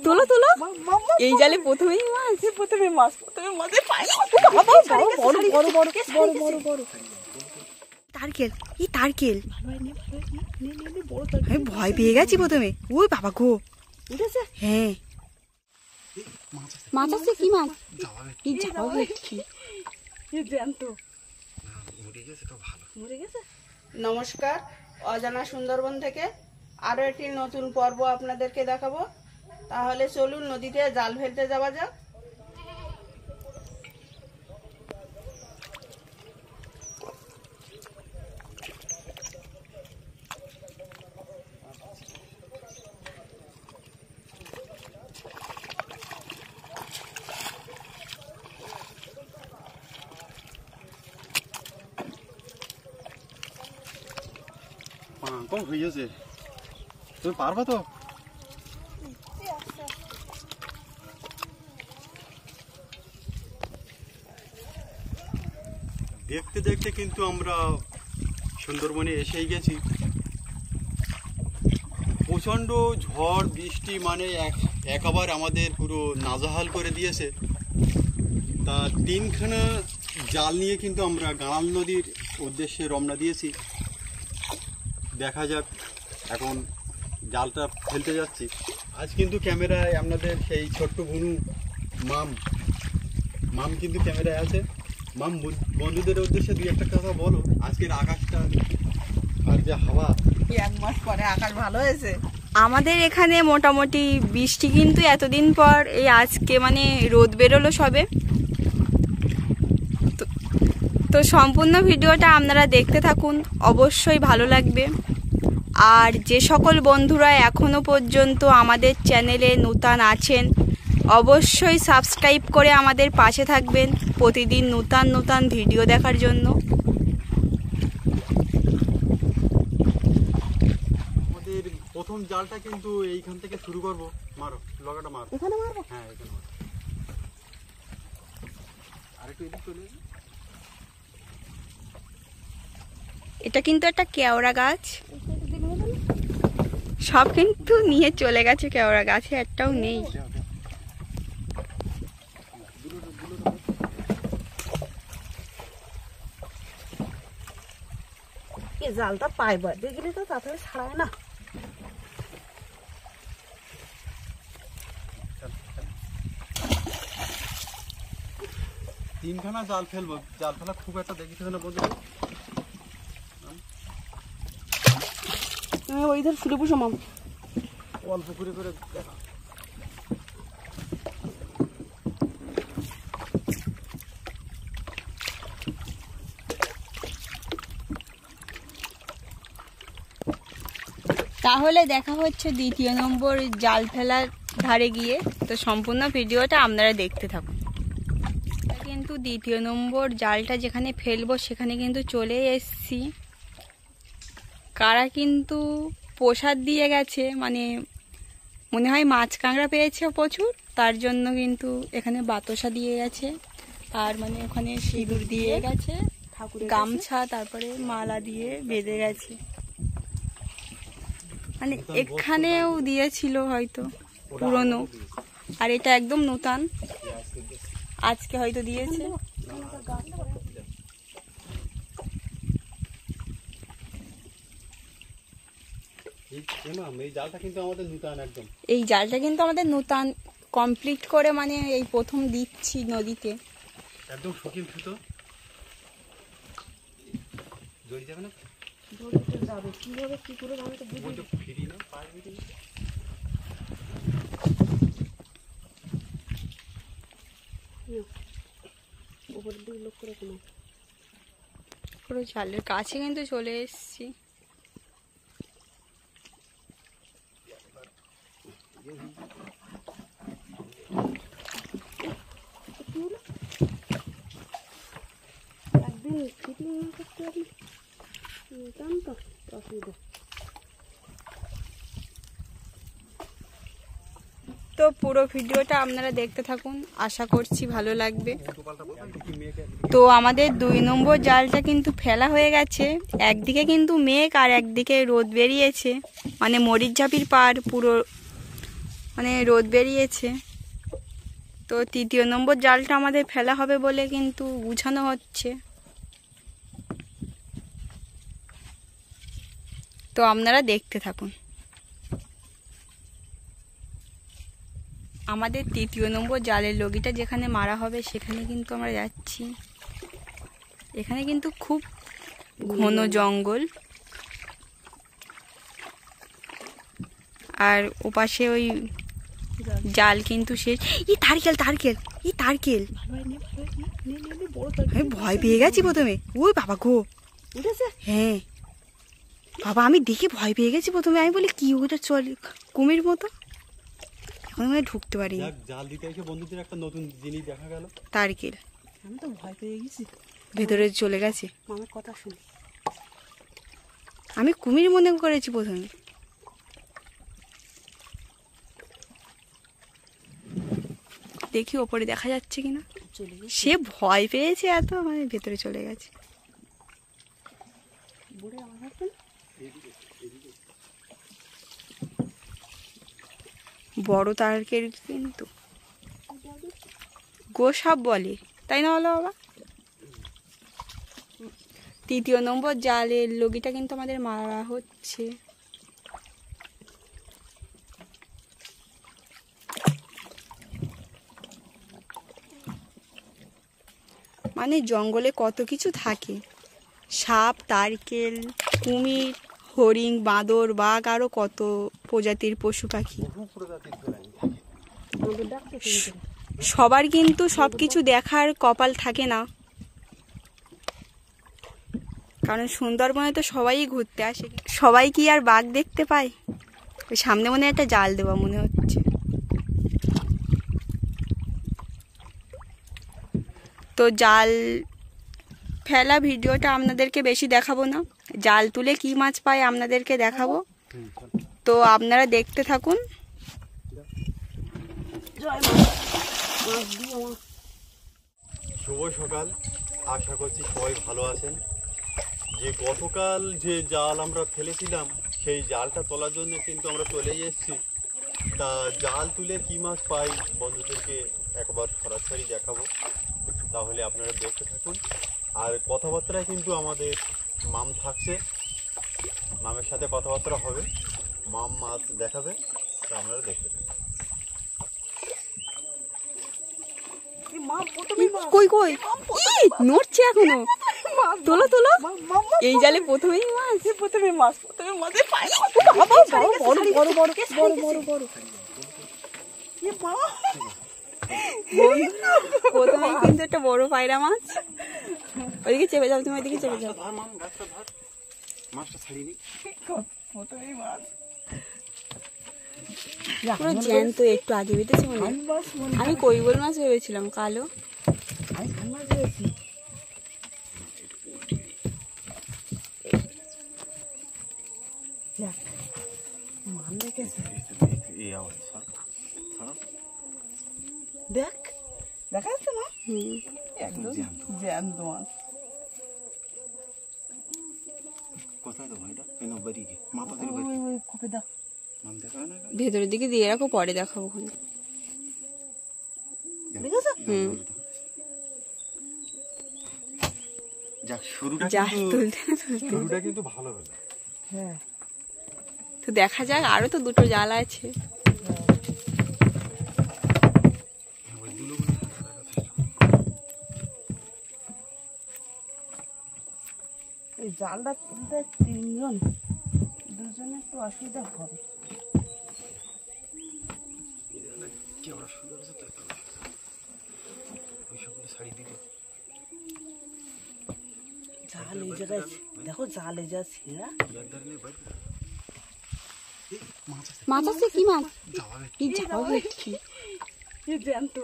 তোলো তোলো, এই জালে প্রথমেই মাছ, প্রথমে মাছ পাই তারকেল, এই তারকেল আমি ভয় পেয়ে গেছি প্রথমে। ওই বাবা গো, হ্যাঁ মাছ আছে। কি মাছ? এই যাওয়া ভেটকি। নমস্কার, অজানা সুন্দরবন থেকে আরো একটি নতুন পর্ব আপনাদেরকে দেখাবো। তাহলে চলুন নদীতে জাল ফেলতে যাওয়া যাক। কম হয়ে গেছে, তুমি পারবা তো? দেখতে দেখতে কিন্তু আমরা সুন্দরবনে এসেই গেছি। প্রচণ্ড ঝড় বৃষ্টি, মানে একবার আমাদের পুরো নাজেহাল করে দিয়েছে। তা তিনখানা জাল নিয়ে কিন্তু আমরা গাঁড়াল নদীর উদ্দেশ্যে রওনা দিয়েছি। দেখা যাক, এখন জালটা ফেলতে যাচ্ছি। আজ কিন্তু ক্যামেরায় আপনাদের সেই ছোট্ট বুনু মাম কিন্তু ক্যামেরায় আছে। মাম, বন্ধুদের উদ্দেশ্যে দুই একটা কথা বলো। আজকের আকাশটা আর যা হাওয়া, এক মাস পরে আকাশ ভালো হয়েছে। আমাদের এখানে মোটামুটি বৃষ্টি কিন্তু এতদিন পর এই আজকে মানে রোদ বেরোলো সবে। তো সম্পূর্ণ ভিডিওটা আপনারা দেখতে থাকুন, অবশ্যই ভালো লাগবে। আর যে সকল বন্ধুরা এখনও পর্যন্ত আমাদের চ্যানেলে নতুন আছেন, অবশ্যই সাবস্ক্রাইব করে আমাদের পাশে থাকবেন প্রতিদিন নতুন নতুন ভিডিও দেখার জন্য। আমাদের প্রথম জালটা কিন্তু এইখান থেকে শুরু করবো। মারো লগাটা, মারো। এখানে মারবো? হ্যাঁ, এখানে মারো। আরেকটু এদিক চলে যাবে। এটা কিন্তু একটা কেওড়া গাছ, সব কিন্তু নিয়ে চলে গেছে। কেওড়া গাছে একটাও নেই। এই জালটা পাইবার দেখলে তো তাড়াতাড়ি ছাড়ায় না। তিনখানা জাল ফেলবো। জাল ফেলা খুব একটা দেখিস না বন্ধু। ওই ধর শুরু বসো মাম, অল্প করে করে দেখা। তাহলে দেখা হচ্ছে দ্বিতীয় নম্বর জাল ফেলার ধারে গিয়ে। তো সম্পূর্ণ ভিডিওটা আপনারা দেখতে থাকুন। কিন্তু দ্বিতীয় নম্বর জালটা যেখানে ফেলবো সেখানে কিন্তু চলে এসছি। কারা কিন্তু প্রসাদ দিয়ে গেছে, মানে মনে হয় মাছ কাঁকড়া পেয়েছে প্রচুর, তার জন্য কিন্তু এখানে বাতাসা দিয়ে গেছে। আর মানে ওখানে সিঁদুর দিয়ে গেছে, গামছা, তারপরে মালা দিয়ে বেঁধে গেছে। মানে এখানেও দিয়েছিল হয়তো পুরনো, আর এটা একদম নতুন, আজকে হয়তো দিয়েছে। এই জালটা কিন্তু আমাদের নতুন একদম। এই জালটা কিন্তু আমাদের নতুন কমপ্লিট করে, মানে এই প্রথম দিচ্ছি নদীতে। একদম শৌখিন সুতো। জড়ি যাবে না? যাবে কিভাবে কি করে যাবে তো বুঝি ফিরি না, পায়ে ফিরি না। উপরের দিকে লক্ষ্য রাখো না। পুরো জালের কাছে কিন্তু চলে এসেছি। একদিন ফিটিং না করতে পারি জান তো অসুবিধা। তো পুরো ভিডিওটা আপনারা দেখতে থাকুন, আশা করছি ভালো লাগবে। তো আমাদের 2 নম্বর জালটা কিন্তু ফেলা হয়ে গেছে। একদিকে কিন্তু মেঘ আর একদিকে রোদ বেরিয়েছে, মানে মরিচঝাপির পাড় পুরো মানে রোদ বেরিয়েছে। তো 3য় নম্বর জালটা আমাদের ফেলা হবে বলে কিন্তু গুছানো হচ্ছে। তো আপনারা দেখতে থাকুন। আমাদের 3য় নম্বর জালের লগিটা যেখানে মারা হবে সেখানে কিন্তু আমরা যাচ্ছি। এখানে কিন্তু খুব ঘন জঙ্গল, আর ওপাশে ওই জাল কিন্তু শেষ। তারকেল তারকেল তারকেল, আমি ভয় পেয়ে গেছি প্রথমে। ওই বাবা গো, হ্যাঁ বাবা, আমি দেখে ভয় পেয়ে গেছি প্রথমে। আমি বলি কি ওটা চলে কুমির মতো, এখন মানে ঢুকতে পারি। জাল দিতে এসে বন্ধুদের একটা নতুন জিনিস দেখা গেল, তারকেল। আমি তো ভয় পেয়ে গেছি, ভেতরে চলে গেছে। মামার কথা শুনে আমি কুমির মনে করেছি প্রথমে। দেখি ওপরে দেখা যাচ্ছে কিনা। চলে গেছে, সে ভয় পেয়েছে এত, মানে ভেতরে চলে গেছে। বুড়ে আমার হাতে বড় তারকেল কিন্তু গোসাপ বলে, তাই না বলো বাবা? 3য় নম্বর জালের লগিটা কিন্তু আমাদের মারা হচ্ছে। মানে জঙ্গলে কত কিছু থাকে, সাপ, তারকেল, কুমির, হরিণ, বাঁদর, বাঘ, আরো কত প্রজাতির পশু পাখি। সবার কিন্তু সবকিছু দেখার কপাল থাকে না, কারণ সুন্দরবনে তো সবাই ঘুরতে আসে। সবাই কি আর বাঘ দেখতে পায়? ওই সামনে মনে হয় একটা জাল দেওয়া মনে হচ্ছে। তো জাল ফেলা ভিডিওটা আপনাদেরকে বেশি দেখাবো না, জাল তুলে কি মাছ পায় আপনাদেরকে দেখাবো। তো আপনারা দেখতে থাকুন। শুভ সকাল, আশা করছি সবাই ভালো আছেন। যে গতকাল যে জাল আমরা ফেলেছিলাম সেই জালটা তোলার জন্য কিন্তু আমরা চলেই এসেছি। তা জাল তুলে কি মাছ পাই বন্ধুদেরকে একবার সরাসরি দেখাবো, তাহলে আপনারা দেখতে থাকুন। আর কথাবার্তায় কিন্তু আমাদের মাম থাকছে, মামের সাথে কথাবার্তা হবে, মাম মাছ দেখাবে, তা আপনারা দেখতে থাকুন। কই কই নড়ছে এখনো, তোলো তোলো। এই জালে প্রথমেই মাছ, প্রথমে মাঝে পাই বড় বড় প্রথমেই কিন্তু একটা বড় পায়রা মাছ। ওইদিকে চেপে যাও, তুমি ওইদিকে চেপে যাও। মাছটা ছাড়িনি, প্রথমেই মাছ পুরো জ্যান্ত, একটু আগে বেঁধেছে মনে হয়। আমি কৈবল মাছ ভেবেছিলাম, কালো। দেখ দেখা যাচ্ছে না, হুম, একদম জ্যান্ত মাছ। কোথায় দেবো এটা? বেরিয়ে মাথা থেকে ওই কোপে দাও, মাম দেখাবে না? ভেতরের দিকে দিয়ে রাখো, পরে দেখাবো ওখানে। দেখেছো? হুম, যাক, শুরুটা জাল কিন্তু তুলতে না তুলতে। শুরুটা কিন্তু ভালো হলো। হ্যাঁ, তো দেখা যাক, আরো তো দুটো জাল আছে। এই জালটা তুলতে 3 জন, 2 জনের একটু অসুবিধা হবে। জাল এই জায়গায় দেখো, জাল এই যা ছিঁড়া। মাছ আছে? কি মাছ? কি যাবে কি? জ্যান্ত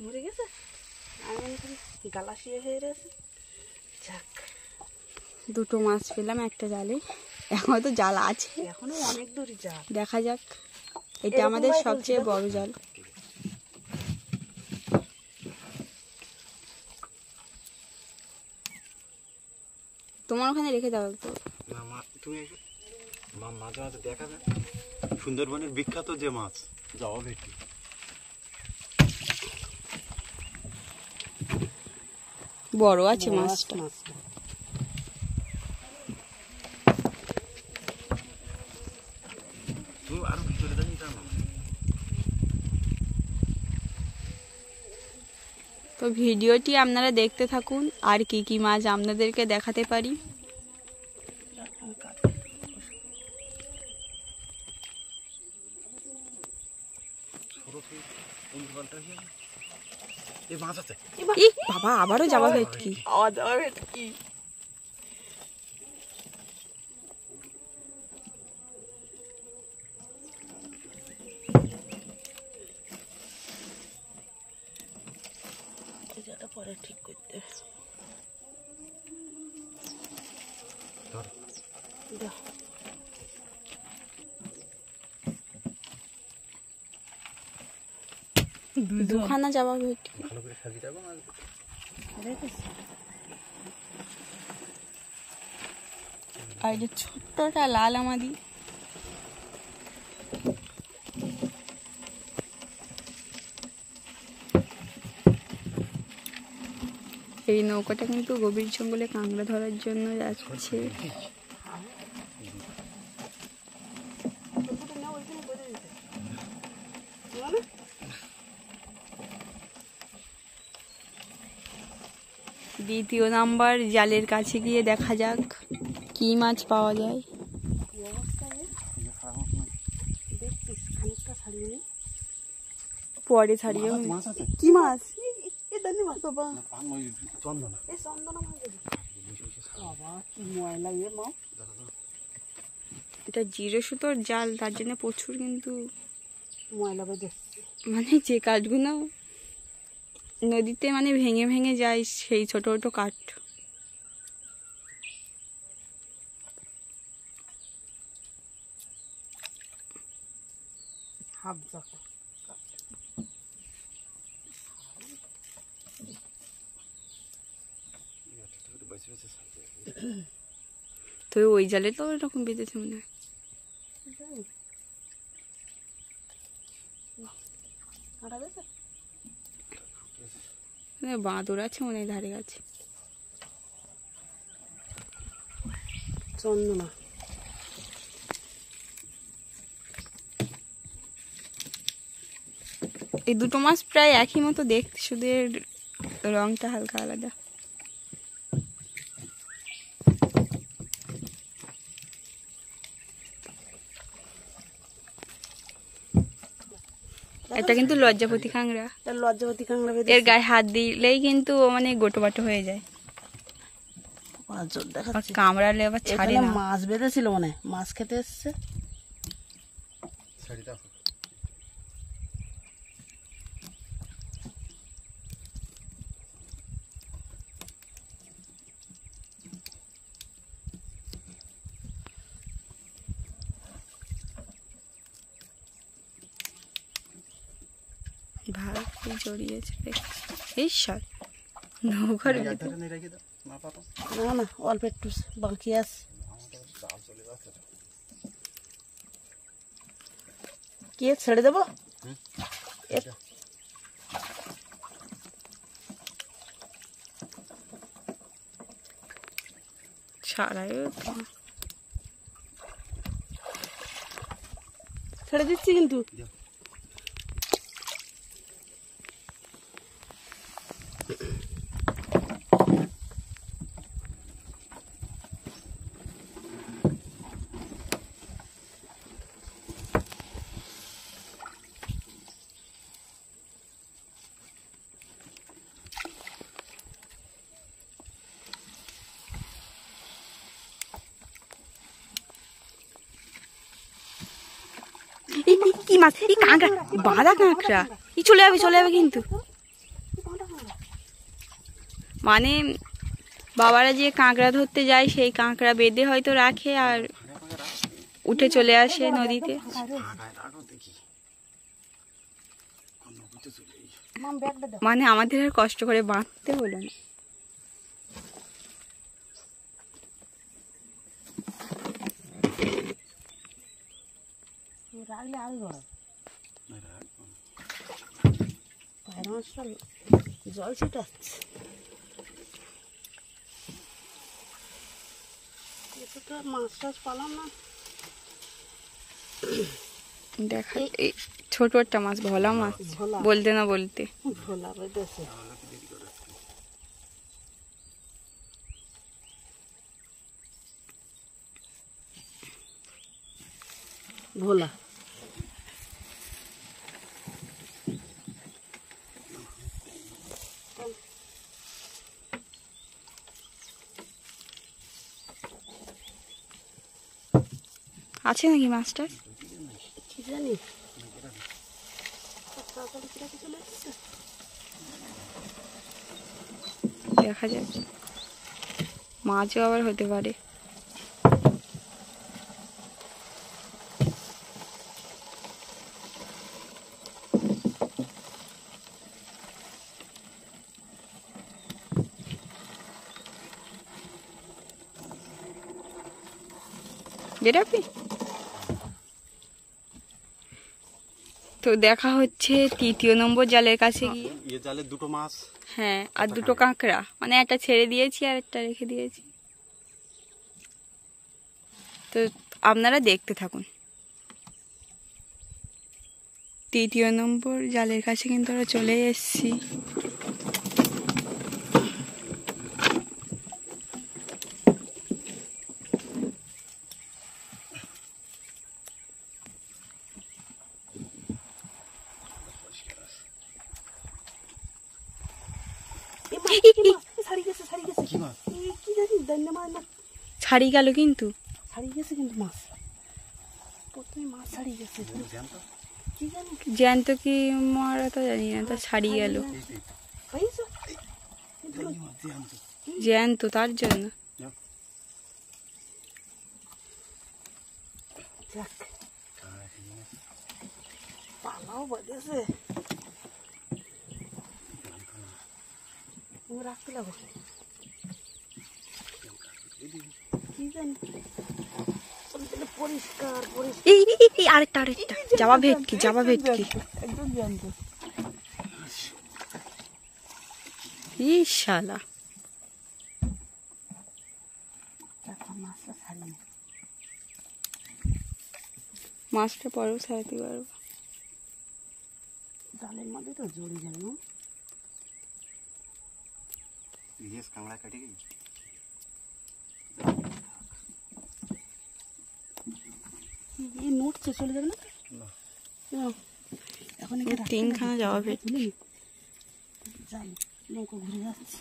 মরে গেছে, আমি মনে করি গালাসিয়ে হয়ে গেছে। যাক, দুটো মাছ পেলাম একটা জালে, এখন তো জাল আছে, এখনো অনেক দূর জাল। দেখা যাক। এটা আমাদের সবচেয়ে বড় জাল। তোমার ওখানে রেখে দাও তো। তুমি মাঝে মাঝে দেখাবে। সুন্দরবনের বিখ্যাত যে মাছ জাওয়া ভেটকি। বড় আছে মাছটা। তো ভিডিওটি আপনারা দেখতে থাকুন, আর কি কি মাছ আপনাদেরকে দেখাতে পারি। ই বাবা, আবারও যাওয়া ভেটকি। জাওয়া ভেটকি। এটা পরে ঠিক করতে দুখানা যাওয়া ভেটকি। আর যে ছোট্টটা লাল আমাদি, এই নৌকাটা কিন্তু গভীর জঙ্গলে কাঁকড়া ধরার জন্য যাচ্ছে। দ্বিতীয় নাম্বার জালের কাছে গিয়ে দেখা যাক কি মাছ পাওয়া যায়। পরে ছাড়িয়ে কি মাছ? এটা জিরো সুতোর জাল, তার জন্য প্রচুর কিন্তু ময়লা বেঁধে, মানে যে কাঠগুলো নদীতে মানে ভেঙে ভেঙে যায় সেই ছোট ছোট কাঠ। তো ওই জালে তো এরকম বেঁধেছে মনে হয়। বাঁদর আছে মনে হয় ধারে কাছে। চন্দনা এই দুটো মাছ প্রায় একই মতো দেখতে, শুধু এর রংটা হালকা আলাদা। এটা কিন্তু লজ্জাপতি কাঁকড়া। লজ্জাপতি কাঁকড়া বেঁধে, এর গায়ে হাত দিলেই কিন্তু মানে গোটো বাটো হয়ে যায়। কামড়ালে আবার ছাড়ে না। মাছ বেঁধেছিল মনে, মাছ খেতে এসছে। ভালো জড়িয়েছে ঈশ্বর নৌকার ভিতরে। না না, অল্প একটু বাকি আছে। কি ছেড়ে দেবো? ছাড়াই ছেড়ে দিচ্ছি কিন্তু। কি মাছ? এই কাঁকড়া, বাঁধা কাঁকড়া। এই চলে যাবে কিন্তু। মানে বাবারা যে কাঁকড়া ধরতে যায় সেই কাঁকড়া বেঁধে হয়তো রাখে আর উঠে চলে আসে নদীতে। মানে আমাদের আর কষ্ট করে বাঁধতে হলো না। রাখলে আরো গরম। পায়রা মাছটা জল ছিটাচ্ছে। এতে তো আর মাছ টাছ পালাম না। দেখা এই ছোট একটা মাছ, ভোলা মাছ, ভোলা। বলতে না বলতে। ভোলা বেঁধেছে। ভোলা। আছে নাকি মাছটা? কি জানি তাড়াতাড়ি করে চলে এসছে। দেখা যাক, মাছও আবার হতে পারে। বেরাবি তো দেখা হচ্ছে 3য় নম্বর জালের কাছে গিয়ে। এই জালে দুটো মাছ, হ্যাঁ, আর দুটো কাঁকড়া, মানে একটা ছেড়ে দিয়েছি আর একটা রেখে দিয়েছি। তো আপনারা দেখতে থাকুন। 3য় নম্বর জালের কাছে কিন্তু আমরা চলে এসেছি। ছাড়িয়ে গেল কিন্তু, ছাড়িয়ে গেছে কিন্তু মাছ, প্রথমে মাছ ছাড়িয়ে গেছে। কি জানি জ্যান্ত কি মারা তো জানি না, তো ছাড়িয়ে গেল পাইছো? জ্যান্ত, তার জন্য। যাক, পালাও বাজেছে। তুমি রাখতে লাগো। কি জানি পরিষ্কার পরিষ্কার। এই আরেকটা যাওয়া ভেটকি, যাওয়া ভেটকি। একদম জ্যান্ত। এই শালা, মাছটা ছাড়িয়ে মাছটা পরেও ছাড়াতে পারবো। জালের মধ্যে তো জড়িয়ে যাবে না। কাঁকড়া কাটি গেছে। এই নড়ছে, চলে যাবে না তো? এখন 3খানা যাওয়া ভেটকি। যাই, নৌকো ঘুরে যাচ্ছে।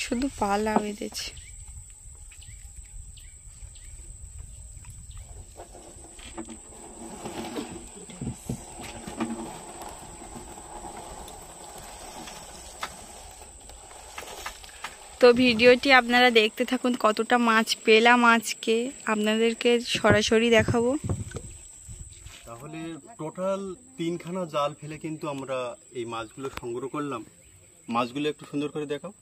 শুধু পালা বেঁধেছে। তো ভিডিওটি আপনারা দেখতে থাকুন, কতটা মাছ পেলাম আজকে আপনাদেরকে সরাসরি দেখাবো। তাহলে টোটাল 3খানা জাল ফেলে কিন্তু আমরা এই মাছগুলো সংগ্রহ করলাম। মাছগুলো একটু সুন্দর করে দেখাও।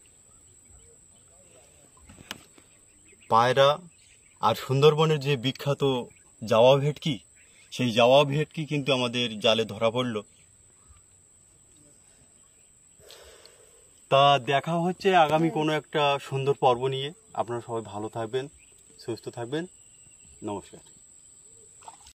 পায়রা আর সুন্দরবনের যে বিখ্যাত জাওয়া ভেটকি, সেই জাওয়া ভেটকি কিন্তু আমাদের জালে ধরা পড়ল। তা দেখা হচ্ছে আগামী কোনো একটা সুন্দর পর্ব নিয়ে। আপনারা সবাই ভালো থাকবেন, সুস্থ থাকবেন। নমস্কার।